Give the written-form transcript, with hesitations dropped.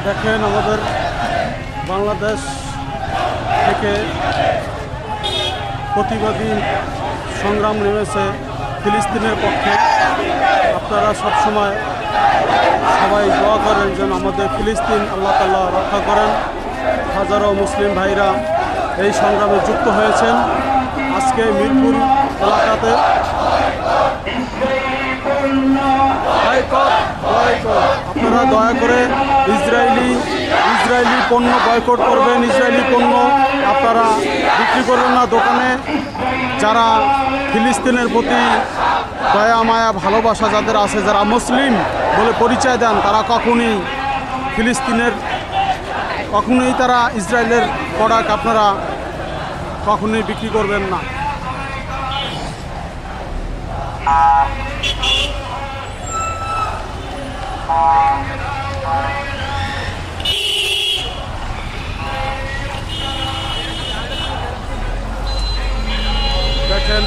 দেখেন আমাদের বাংলাদেশ থেকে প্রতিবাদী সংগ্রাম নেমেছে ফিলিস্তিনের পক্ষে। আপনারা সবসময় সবাই দোয়া করেন যেন আমাদের ফিলিস্তিন আল্লাহ তাআলা রক্ষা করেন। হাজারো মুসলিম ভাইরা এই সংগ্রামে যুক্ত হয়েছেন। আজকে মিরপুর এলাকাতে আপনারা দয়া করে ইসরায়েলি পণ্য বয়কট করবেন। ইসরায়েলি পণ্য আপনারা বিক্রি করবেন না দোকানে। যারা ফিলিস্তিনের প্রতি দয়া মায়া ভালোবাসা যাদের আছে, যারা মুসলিম বলে পরিচয় দেন, তারা কখনোই তারা ইসরায়েলের প্রোডাক্ট আপনারা কখনোই বিক্রি করবেন না। দেখেন